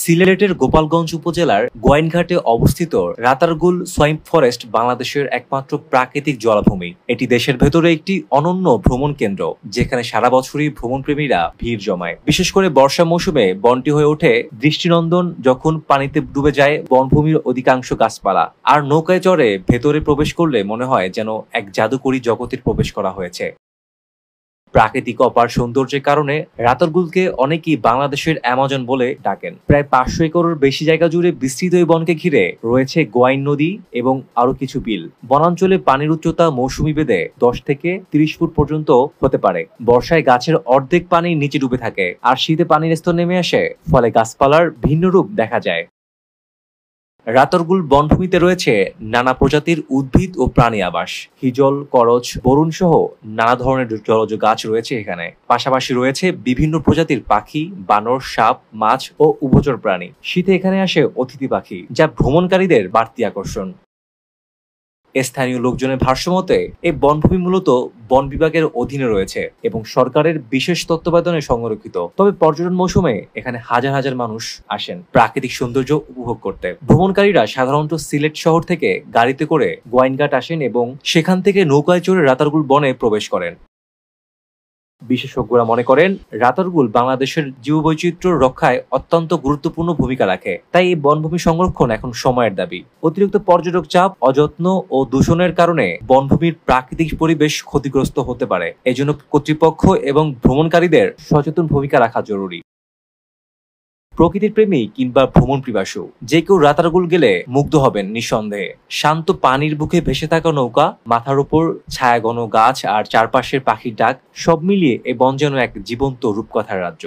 সিলেটের গোপালগঞ্জ উপজেলার গোয়াইনঘাটে অবস্থিত রাতারগুল সোয়াইম্প ফরেস্ট বাংলাদেশের একমাত্র প্রাকৃতিক জলাভূমি। এটি দেশের ভেতরে একটি অনন্য ভ্রমণ কেন্দ্র, যেখানে সারা বছরই ভ্রমণপ্রেমীরা ভিড় জমায়। বিশেষ করে বর্ষা মৌসুমে বনটি হয়ে ওঠে দৃষ্টিনন্দন, যখন পানিতে ডুবে যায় বনভূমির অধিকাংশ গাছপালা। আর নৌকায় চড়ে ভেতরে প্রবেশ করলে মনে হয় যেন এক জাদুকরী জগতের প্রবেশ করা হয়েছে। প্রাকৃতিক অপার সৌন্দর্যের কারণে রাতারগুলকে অনেকেই বাংলাদেশের অ্যামাজন বলে ডাকেন। প্রায় 500 একরের বেশি জায়গা জুড়ে বিস্তৃত এই বনকে ঘিরে রয়েছে গোয়াইন নদী এবং আরো কিছু বিল। বনাঞ্চলে পানির উচ্চতা মৌসুমী ভেদে 10 থেকে 30 ফুট পর্যন্ত হতে পারে। বর্ষায় গাছের অর্ধেক পানি নিচে ডুবে থাকে, আর শীতে পানির স্তর নেমে আসে, ফলে গাছপালার ভিন্ন রূপ দেখা যায়। রাতারগুল বনভূমিতে রয়েছে নানা প্রজাতির উদ্ভিদ ও প্রাণী আবাস। হিজল, করচ, বরুণ সহ নানা ধরনের জলজ গাছ রয়েছে এখানে। পাশাপাশি রয়েছে বিভিন্ন প্রজাতির পাখি, বানর, সাপ, মাছ ও উভচর প্রাণী। শীতে এখানে আসে অতিথি পাখি, যা ভ্রমণকারীদের বাড়তি আকর্ষণ। স্থানীয় লোকজনের ভাষ্যমতে এই বনভূমি মূলত বন বিভাগের অধীনে রয়েছে এবং সরকারের বিশেষ তত্ত্বাবধানে সংরক্ষিত। তবে পর্যটন মৌসুমে এখানে হাজার হাজার মানুষ আসেন প্রাকৃতিক সৌন্দর্য উপভোগ করতে। ভ্রমণকারীরা সাধারণত সিলেট শহর থেকে গাড়িতে করে গোয়াইনঘাট আসেন এবং সেখান থেকে নৌকায় চড়ে রাতারগুল বনে প্রবেশ করেন। বিশেষজ্ঞরা মনে করেন, রাতারগুল বাংলাদেশের জীববৈচিত্র্য রক্ষায় অত্যন্ত গুরুত্বপূর্ণ ভূমিকা রাখে। তাই এই বনভূমি সংরক্ষণ এখন সময়ের দাবি। অতিরিক্ত পর্যটক চাপ, অযত্ন ও দূষণের কারণে বনভূমির প্রাকৃতিক পরিবেশ ক্ষতিগ্রস্ত হতে পারে। এজন্য কর্তৃপক্ষ এবং ভ্রমণকারীদের সচেতন ভূমিকা রাখা জরুরি। প্রকৃতির প্রেমী কিংবা ভ্রমণ পিপাসু যে কেউ রাতারগুল গেলে মুগ্ধ হবেন নিঃসন্দেহে। শান্ত পানির বুকে ভেসে থাকা নৌকা, মাথার উপর ছায়াঘন গাছ আর চারপাশের পাখির ডাক, সব মিলিয়ে এই বন যেন এক জীবন্ত রূপকথার রাজ্য।